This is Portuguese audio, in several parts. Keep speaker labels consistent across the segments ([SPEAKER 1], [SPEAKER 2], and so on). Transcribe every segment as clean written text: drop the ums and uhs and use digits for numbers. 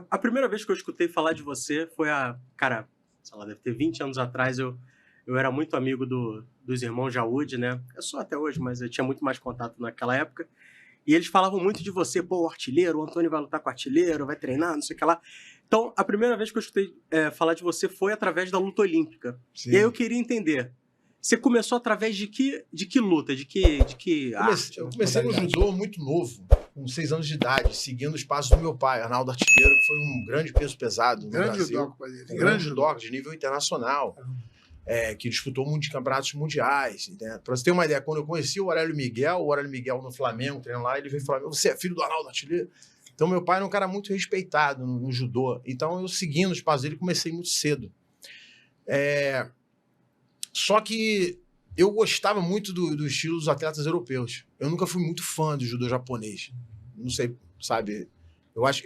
[SPEAKER 1] A primeira vez que eu escutei falar de você foi cara, sei lá, deve ter 20 anos atrás. Eu era muito amigo dos irmãos Jaúde, né? Eu sou até hoje, mas eu tinha muito mais contato naquela época. E eles falavam muito de você, pô, o artilheiro, o Antônio vai lutar com o artilheiro, vai treinar, não sei o que lá. Então, a primeira vez que eu escutei falar de você foi através da luta olímpica.
[SPEAKER 2] Sim.
[SPEAKER 1] E aí eu queria entender, você começou através de que luta, de que arte?
[SPEAKER 2] Eu comecei no judô muito novo, com 6 anos de idade, seguindo os passos do meu pai, Arnaldo Artilheiro, que foi um grande peso pesado no Brasil.
[SPEAKER 3] Judoca,
[SPEAKER 2] Um grande judoca de nível internacional, que disputou campeonatos mundiais. Né? Para você ter uma ideia, quando eu conheci o Aurélio Miguel no Flamengo, treinando lá, ele veio falar, você é filho do Arnaldo Artilheiro? Então, meu pai era um cara muito respeitado no judô. Então, eu seguindo os passos dele, comecei muito cedo. Só que eu gostava muito do estilo dos atletas europeus. Eu nunca fui muito fã do judô japonês. Não sei, sabe? Eu acho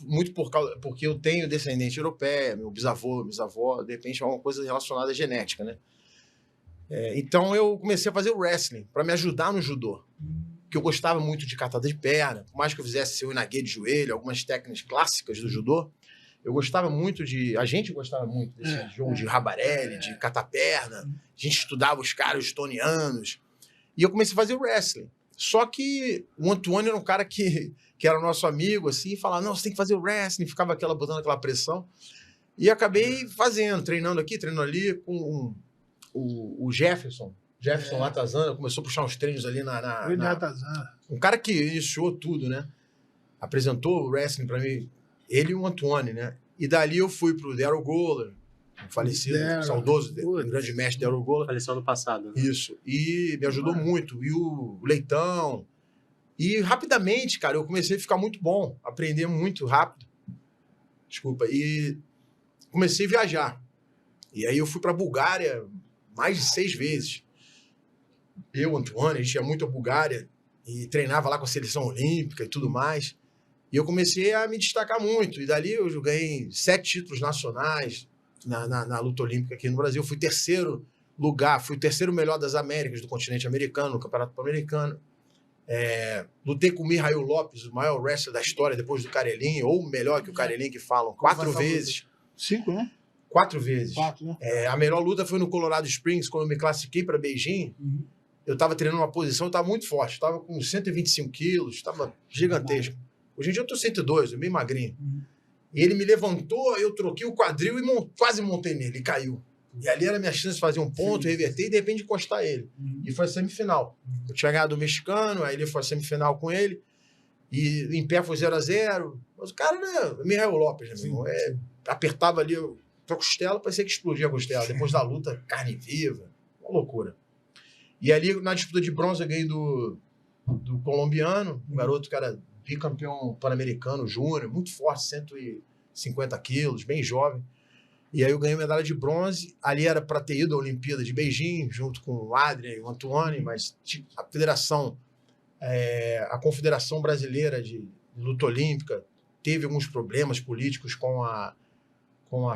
[SPEAKER 2] muito porque eu tenho descendente europeia, meu bisavô, bisavó, de repente é uma coisa relacionada à genética, né? Então eu comecei a fazer o wrestling para me ajudar no judô. Porque eu gostava muito de catada de perna, por mais que eu fizesse seu inagê de joelho, algumas técnicas clássicas do judô, eu gostava muito a gente gostava muito desse jogo de rabarelli, de cataperna. A gente estudava os caras estonianos. E eu comecei a fazer o wrestling. Só que o Antônio era um cara que era nosso amigo, assim, e falava, não, você tem que fazer o wrestling. Ficava botando aquela pressão. E acabei fazendo, treinando aqui, treinando ali, com o Jefferson. Jefferson Latazana começou a puxar uns treinos ali um cara que iniciou tudo, né? Apresentou o wrestling pra mim. Ele e o Antônio, né? E dali eu fui pro Daryl Goller, falecido, saudoso, grande mestre Daryl Goller.
[SPEAKER 1] Faleceu ano passado. Né?
[SPEAKER 2] Isso. E me ajudou muito. E o Leitão. E rapidamente, cara, eu comecei a ficar muito bom. Aprender muito rápido. Desculpa. E comecei a viajar. E aí eu fui pra Bulgária mais de 6 vezes. Eu, Antônio, a gente ia muito à Bulgária e treinava lá com a seleção olímpica e tudo mais. E eu comecei a me destacar muito. E dali eu ganhei 7 títulos nacionais na luta olímpica aqui no Brasil. Fui terceiro lugar, fui o terceiro melhor das Américas, do continente americano, no Campeonato Pan-Americano. Lutei com o Mihail Lopes, o maior wrestler da história, depois do Carelin, ou melhor que o Carelin, que falam, 4 vezes.
[SPEAKER 3] 5, né?
[SPEAKER 2] 4 vezes.
[SPEAKER 3] 4, né?
[SPEAKER 2] A melhor luta foi no Colorado Springs, quando eu me classifiquei para Beijing. Eu estava treinando uma posição, eu estava muito forte, estava com 125 quilos, estava gigantesco. Hoje em dia eu tô 102, eu bem magrinho. E ele me levantou, eu troquei o quadril e quase montei nele, e caiu. E ali era a minha chance de fazer um ponto, reverter e de repente encostar ele. E foi a semifinal. Eu tinha ganhado o mexicano, aí ele foi a semifinal com ele. E em pé foi 0-0. Mas o cara, né? Mihail Lopes, né, meu irmão? Apertava ali a costela, parecia que explodia a costela. Depois da luta, carne viva. Uma loucura. E ali, na disputa de bronze, eu ganhei do colombiano, um garoto que era bicampeão pan-americano, júnior, muito forte, 150 quilos, bem jovem. E aí eu ganhei medalha de bronze. Ali era para ter ido à Olimpíada de Beijing, junto com o Adrian e o Antônio, mas a Confederação Brasileira de Luta Olímpica teve alguns problemas políticos com a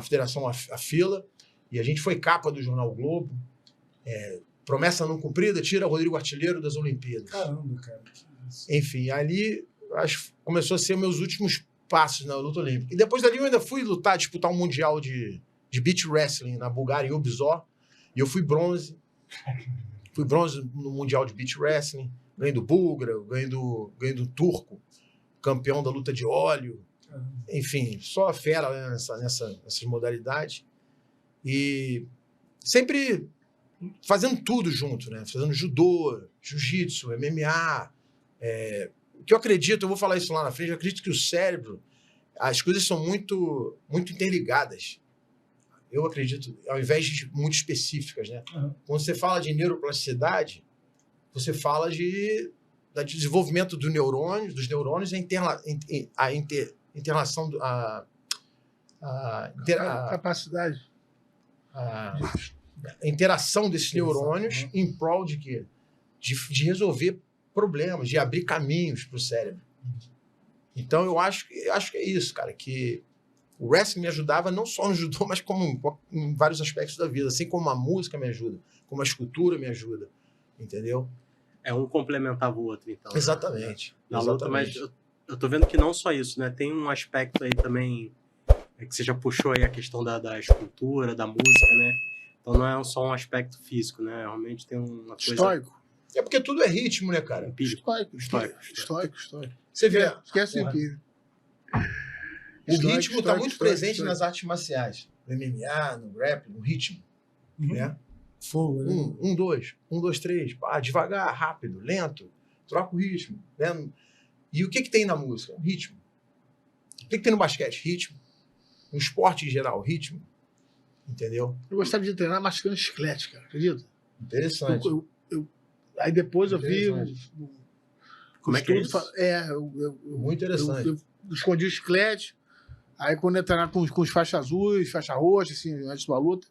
[SPEAKER 2] federação, a FILA, e a gente foi capa do jornal Globo. Promessa não cumprida, tira Rodrigo Artilheiro das Olimpíadas.
[SPEAKER 3] Caramba, cara.
[SPEAKER 2] Enfim, ali acho que começou a ser meus últimos passos na luta olímpica. E depois dali eu ainda fui disputar um mundial de beach wrestling na Bulgária, em Obzor, e eu fui bronze. Fui bronze no mundial de beach wrestling, ganhei do búlgaro, ganhei do turco, campeão da luta de óleo. Enfim, só a fera, né, nessas modalidades. E sempre fazendo tudo junto, né? Fazendo judô, jiu-jitsu, MMA. O que eu acredito, eu vou falar isso lá na frente, eu acredito que o cérebro, as coisas são muito, muito interligadas. Eu acredito, ao invés de muito específicas, né? Quando você fala de neuroplasticidade, você fala de desenvolvimento dos neurônios, a interlação, a
[SPEAKER 3] capacidade.
[SPEAKER 2] A interação desses neurônios em prol de quê? De resolver problemas, de abrir caminhos para o cérebro. Então, eu acho que é isso, cara, que o wrestling me ajudava não só no judô, mas como em vários aspectos da vida, assim como a música me ajuda, como a escultura me ajuda, entendeu?
[SPEAKER 1] Um complementava o outro, então.
[SPEAKER 2] Exatamente.
[SPEAKER 1] Na luta, mas eu eu tô vendo que não só isso, né? Tem um aspecto aí também, que você já puxou aí a questão da escultura, da música, né? Então não é só um aspecto físico, né? Realmente tem uma coisa
[SPEAKER 3] Estoico.
[SPEAKER 2] É porque tudo é ritmo, né, cara?
[SPEAKER 1] empírica.
[SPEAKER 3] Estoico.
[SPEAKER 1] Histórico.
[SPEAKER 2] Você vê,
[SPEAKER 3] Esquece
[SPEAKER 2] porra,
[SPEAKER 3] empírico.
[SPEAKER 2] o ritmo tá muito presente
[SPEAKER 3] histórico.
[SPEAKER 2] nas artes marciais. No MMA, no rap, no ritmo,
[SPEAKER 3] Uhum.
[SPEAKER 2] né?
[SPEAKER 3] Fogo, né?
[SPEAKER 2] 1, 2, 1, 2, 3, devagar, rápido, lento, troca o ritmo, né? E o que tem na música? Ritmo. O que tem no basquete? Ritmo. No esporte em geral, ritmo. Entendeu?
[SPEAKER 3] Eu gostava de treinar mascando chiclete, cara. Acredita?
[SPEAKER 2] Interessante.
[SPEAKER 3] Aí depois eu vi...
[SPEAKER 2] Interessante.
[SPEAKER 1] Como é que é
[SPEAKER 3] estudo
[SPEAKER 1] isso?
[SPEAKER 2] Muito interessante.
[SPEAKER 3] Eu escondi o chiclete. Aí quando eu treinar com os faixas azuis, faixa roxa, assim, antes de uma luta,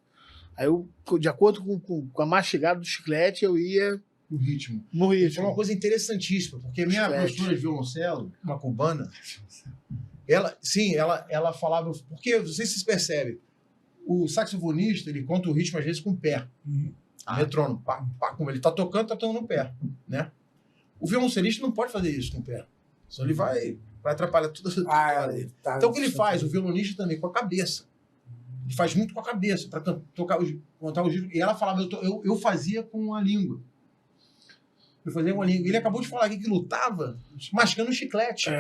[SPEAKER 3] aí eu, de acordo com a mastigada do chiclete, eu ia
[SPEAKER 2] O ritmo.
[SPEAKER 3] no
[SPEAKER 2] Ele falou
[SPEAKER 3] ritmo.
[SPEAKER 2] uma coisa interessantíssima, porque a minha
[SPEAKER 3] Chiclete.
[SPEAKER 2] professora de violoncelo, uma cubana, ela falava, porque não sei se vocês percebem, o saxofonista, ele conta o ritmo às vezes com o pé. Metrônomo, pá, pá, como ele tá tocando no pé, né? O violoncelista não pode fazer isso com o pé. Senão ele vai atrapalhar tudo.
[SPEAKER 3] Tá.
[SPEAKER 2] Então o que ele faz? O violonista também, com a cabeça. Ele faz muito com a cabeça, para contar os ritmos. E ela falava, eu fazia com a língua. Eu fazia com a língua. Ele acabou de falar aqui que lutava mascando chiclete.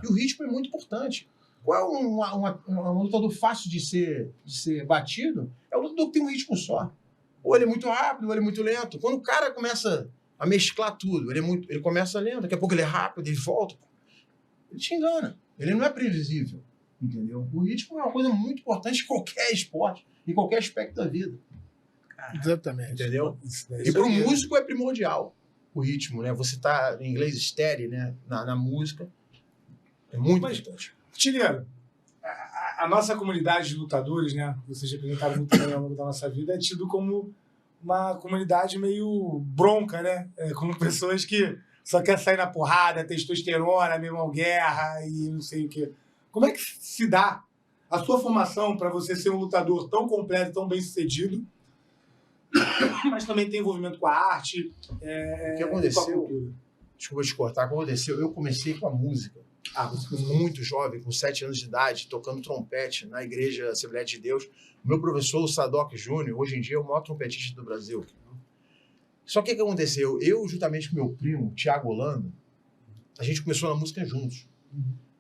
[SPEAKER 2] E o ritmo é muito importante. Qual é um lutador fácil de ser batido? É o lutador que tem um ritmo só. Ou ele é muito rápido, ou ele é muito lento. Quando o cara começa a mesclar tudo, ele começa lento, daqui a pouco ele é rápido, ele volta. Ele te engana. Ele não é previsível. Entendeu? O ritmo é uma coisa muito importante em qualquer esporte, em qualquer aspecto da vida.
[SPEAKER 3] Exatamente.
[SPEAKER 2] Entendeu?
[SPEAKER 3] Isso daí.
[SPEAKER 2] E para o músico é primordial o ritmo, né? Você tá em inglês steady, né? Na música. É muito importante.
[SPEAKER 4] Tileiro, a nossa comunidade de lutadores, né? Vocês representaram muito bem ao longo da nossa vida, é tido como uma comunidade meio bronca, né? Como pessoas que só querem sair na porrada, testosterona, meu irmão, guerra e não sei o quê. Como é que se dá a sua formação para você ser um lutador tão completo, tão bem sucedido, mas também tem envolvimento com a arte?
[SPEAKER 2] O que aconteceu?
[SPEAKER 4] Com a cultura?
[SPEAKER 2] Desculpa te cortar. O que aconteceu? Eu comecei com a música. Muito jovem, com 7 anos de idade, tocando trompete na Igreja Assembleia de Deus. O meu professor, o Sadoc Júnior, hoje em dia é o maior trompetista do Brasil. Só que o que aconteceu? Eu, juntamente com meu primo, Tiago Holanda, a gente começou na música juntos.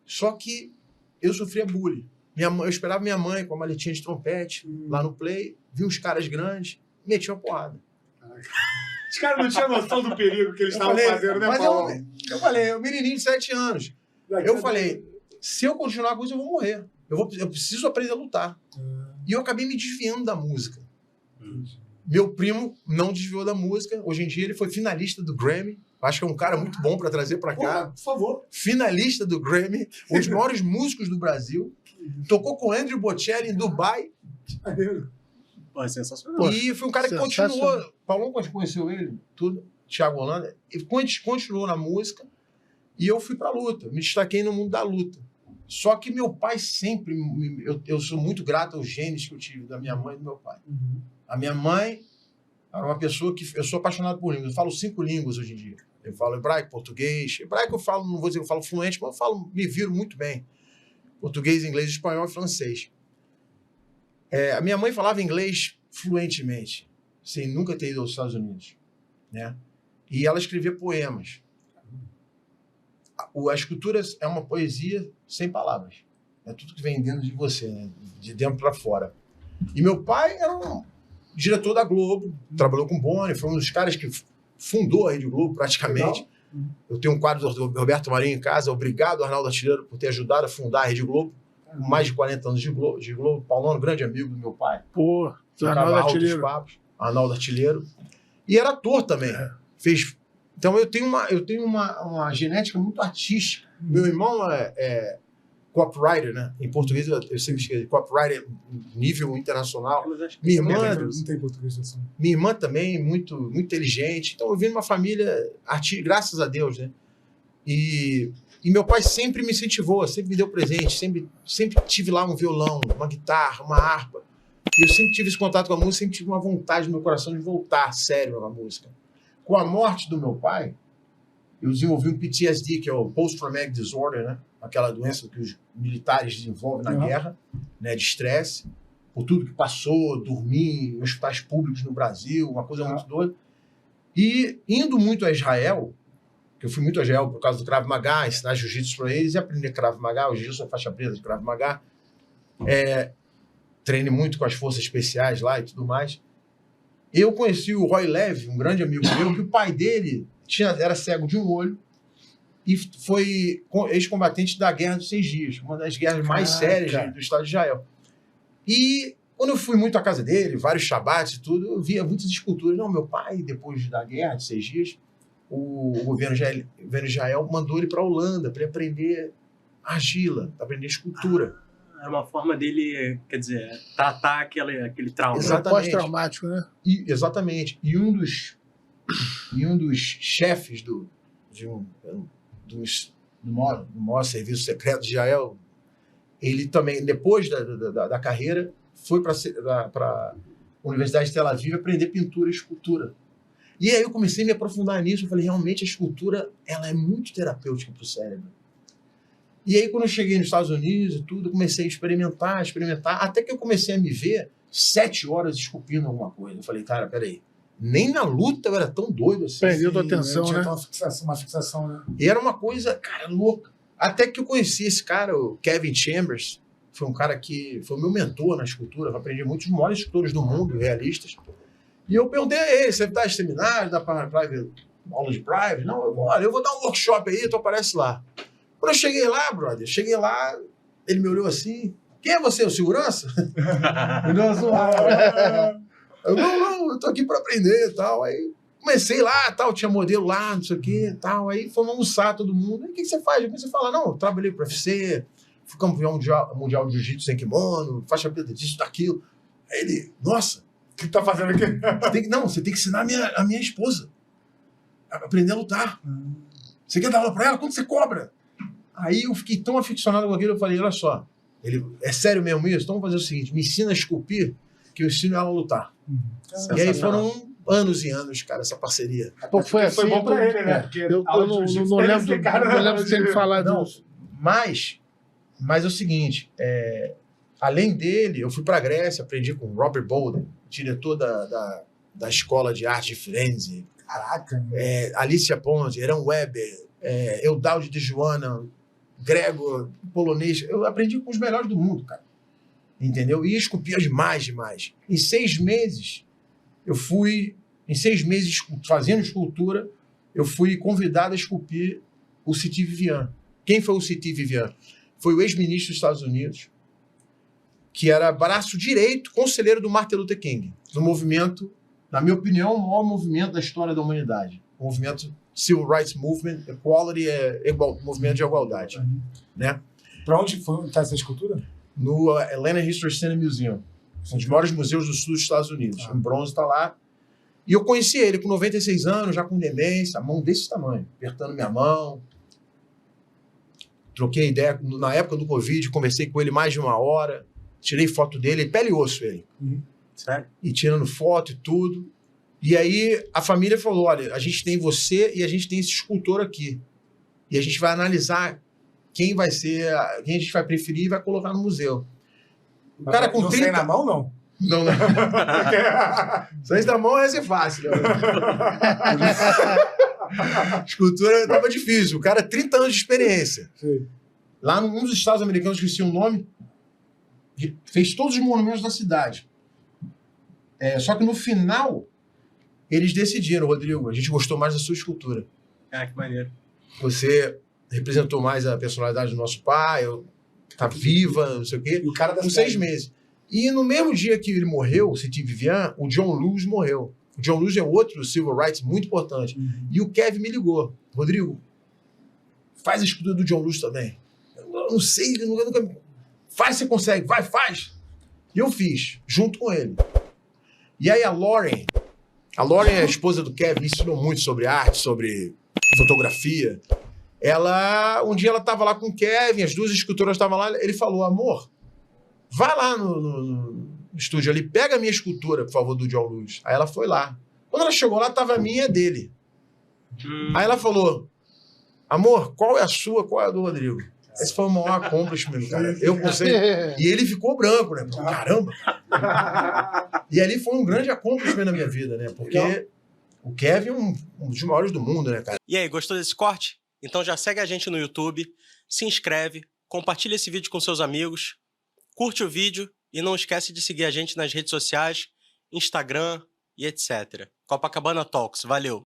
[SPEAKER 2] Só que eu sofria bullying. Eu esperava minha mãe com a maletinha de trompete lá no play, vi uns caras grandes, meti uma porrada.
[SPEAKER 4] Os caras não tinham noção do perigo que eles
[SPEAKER 2] Eu
[SPEAKER 4] estavam
[SPEAKER 2] falei,
[SPEAKER 4] fazendo, né,
[SPEAKER 2] mas
[SPEAKER 4] Paulo?
[SPEAKER 2] eu falei, eu menininho de 7 anos. Eu falei, se eu continuar com isso, eu vou morrer. Eu preciso aprender a lutar. E eu acabei me desviando da música. Meu primo não desviou da música. Hoje em dia ele foi finalista do Grammy. Acho que é um cara muito bom para trazer para cá.
[SPEAKER 4] Por favor.
[SPEAKER 2] Finalista do Grammy. Os maiores músicos do Brasil. Tocou com Andrew Bocelli em Dubai.
[SPEAKER 1] Pô, é sensacional.
[SPEAKER 2] E foi um cara que continuou. Paulão conheceu ele, tudo. Thiago Holanda. E continuou na música. E eu fui para a luta. Me destaquei no mundo da luta. Só que meu pai sempre... Eu sou muito grato aos genes que eu tive da minha mãe e do meu pai. A minha mãe era uma pessoa que... Eu sou apaixonado por línguas. Eu falo 5 línguas hoje em dia. Eu falo hebraico, português. Hebraico eu falo, não vou dizer que eu falo fluente, mas me viro muito bem. Português, inglês, espanhol e francês. A minha mãe falava inglês fluentemente, sem nunca ter ido aos Estados Unidos, né? E ela escrevia poemas. A escultura é uma poesia sem palavras. É tudo que vem dentro de você, né? De dentro para fora. E meu pai era um diretor da Globo, trabalhou com Boni, foi um dos caras que fundou a Rede Globo praticamente. Legal. Eu tenho um quadro do Roberto Marinho em casa. Obrigado, Arnaldo Artilheiro, por ter ajudado a fundar a Rede Globo. Com mais de 40 anos de Globo. Paulão, grande amigo do meu pai.
[SPEAKER 3] Pô, Arnaldo Artilheiro.
[SPEAKER 2] Papos, Arnaldo Artilheiro. E era ator também. Fez... Então eu tenho uma genética muito artística. Meu irmão é copywriter, né? Em português eu sempre esqueci. Copywriter nível internacional. Minha irmã...
[SPEAKER 4] Não tem português assim.
[SPEAKER 2] Minha irmã também, muito, muito inteligente. Então, eu vim de uma família artística, graças a Deus, né? E meu pai sempre me incentivou, sempre me deu presente, sempre tive lá um violão, uma guitarra, uma harpa. E eu sempre tive esse contato com a música, sempre tive uma vontade no meu coração de voltar sério à música. Com a morte do meu pai, eu desenvolvi um PTSD, que é o Post-Traumatic Disorder, né? Aquela doença que os militares desenvolvem na guerra, né? De estresse, por tudo que passou, dormir em hospitais públicos no Brasil, uma coisa muito doida. E indo muito a Israel, que eu fui muito a Israel por causa do Krav Maga, ensinar jiu-jitsu para eles e aprender Krav Maga, hoje eu sou faixa preta de Krav Maga, treine muito com as forças especiais lá e tudo mais. Eu conheci o Roy Levy, um grande amigo meu, que o pai dele era cego de um olho e foi ex-combatente da Guerra dos 6 Dias, uma das guerras mais sérias do Estado de Israel. E quando eu fui muito à casa dele, vários shabbats e tudo, eu via muitas esculturas. Não, meu pai, depois da Guerra de 6 Dias, o governo de Israel mandou ele para a Holanda para ele aprender argila, para aprender escultura.
[SPEAKER 1] Era uma forma dele, quer dizer, tratar aquele trauma.
[SPEAKER 2] Exatamente.
[SPEAKER 3] Pós-traumático, né?
[SPEAKER 2] Exatamente. E um dos chefes do maior serviço secreto de Israel, ele também, depois da carreira, foi para a Universidade de Tel Aviv aprender pintura e escultura. E aí eu comecei a me aprofundar nisso. Eu falei, realmente a escultura ela é muito terapêutica para o cérebro. E aí, quando eu cheguei nos Estados Unidos e tudo, eu comecei a experimentar, até que eu comecei a me ver 7 horas esculpindo alguma coisa. Eu falei, cara, peraí, nem na luta eu era tão doido assim.
[SPEAKER 3] Perdeu tua atenção,
[SPEAKER 4] tinha
[SPEAKER 3] né?
[SPEAKER 4] uma fixação, né?
[SPEAKER 2] E era uma coisa, cara, louca. Até que eu conheci esse cara, o Kevin Chambers, foi um cara que foi o meu mentor na escultura, eu aprendi muitos dos maiores escultores do mundo, realistas. E eu perguntei a ele, você dá seminário, dá aula de private? Não, eu vou dar um workshop aí, tu aparece lá. Quando eu cheguei lá, brother, ele me olhou assim, quem é você, o segurança? Não, eu tô aqui para aprender e tal. Aí comecei lá, tal, tinha modelo lá, não sei o quê, tal. Aí fomos almoçar todo mundo. Aí o que você faz? Eu comecei a falar, não, eu trabalhei para UFC, fui campeão mundial de jiu-jitsu sem kimono, faixa preta disso, daquilo. Aí ele, nossa,
[SPEAKER 4] O que tá fazendo aqui?
[SPEAKER 2] você tem que ensinar a minha esposa a aprender a lutar. Você quer dar aula para ela? Quanto você cobra? Aí eu fiquei tão aficionado com aquilo, eu falei, olha só, é sério mesmo isso? Então vamos fazer o seguinte, me ensina a esculpir, que eu ensino ela a lutar. E aí foram anos e anos, cara, essa parceria.
[SPEAKER 3] Pô, foi assim,
[SPEAKER 4] Foi bom pra ele, né? Porque
[SPEAKER 3] Eu não lembro de ele falar
[SPEAKER 2] Não,
[SPEAKER 3] disso.
[SPEAKER 2] mas é o seguinte, além dele, eu fui para a Grécia, aprendi com Robert Bolden, diretor da Escola de Arte de Firenze.
[SPEAKER 4] Caraca.
[SPEAKER 2] Alicia Ponte, Eran Weber, Eudaldo de Joana, Gregor, polonês. Eu aprendi com os melhores do mundo, cara. Entendeu? E esculpia demais. Em 6 meses, fazendo escultura, eu fui convidado a esculpir o Siti Vivian. Quem foi o Siti Vivian? Foi o ex-ministro dos Estados Unidos, que era braço direito, conselheiro do Martin Luther King, no movimento, na minha opinião, o maior movimento da história da humanidade. O movimento Civil Rights Movement, Equality, movimento de igualdade. Né?
[SPEAKER 4] Pra onde foi essa escultura?
[SPEAKER 2] No Atlanta History Center Museum, um dos maiores museus do sul dos Estados Unidos. Em bronze está lá. E eu conheci ele com 96 anos, já com demência, a mão desse tamanho, apertando minha mão. Troquei ideia, na época do Covid, conversei com ele mais de 1 hora, tirei foto dele, pele e osso ele.
[SPEAKER 1] Sério?
[SPEAKER 2] E tirando foto e tudo. E aí a família falou, olha, a gente tem você e a gente tem esse escultor aqui. E a gente vai analisar quem a gente vai preferir e vai colocar no museu. O cara com 30...
[SPEAKER 4] Não sai na mão, não?
[SPEAKER 2] Não. Sair da mão ia ser fácil. Né? Escultura estava difícil. O cara 30 anos de experiência.
[SPEAKER 4] Sim.
[SPEAKER 2] Lá num dos estados americanos, esqueci o nome, fez todos os monumentos da cidade. Só que no final, eles decidiram, Rodrigo, a gente gostou mais da sua escultura.
[SPEAKER 1] Ah, que maneiro.
[SPEAKER 2] Você representou mais a personalidade do nosso pai, tá viva, não sei o quê,
[SPEAKER 4] E o cara da
[SPEAKER 2] com
[SPEAKER 4] cidade.
[SPEAKER 2] 6 meses. E no mesmo dia que ele morreu, o Siti Vivian, o John Lewis morreu. O John Lewis é outro civil rights muito importante. E o Kevin me ligou. Rodrigo, faz a escultura do John Lewis também. Eu não sei, eu nunca... Faz, você consegue, vai, faz. E eu fiz, junto com ele. E aí a Lauren é a esposa do Kevin, me ensinou muito sobre arte, sobre fotografia. Um dia ela estava lá com o Kevin, as 2 escultoras estavam lá, ele falou, amor, vai lá no estúdio ali, pega a minha escultura, por favor, do John Lewis. Aí ela foi lá. Quando ela chegou lá, estava a minha e a dele. Aí ela falou, amor, qual é a sua, qual é a do Rodrigo? Esse foi o maior accomplishment, cara. Eu consegui. E ele ficou branco, né? Caramba! E ali foi um grande accomplishment na minha vida, né? Porque o Kevin é um dos maiores do mundo, né, cara?
[SPEAKER 1] E aí, gostou desse corte? Então já segue a gente no YouTube, se inscreve, compartilha esse vídeo com seus amigos, curte o vídeo e não esquece de seguir a gente nas redes sociais, Instagram e etc. Copacabana Talks. Valeu!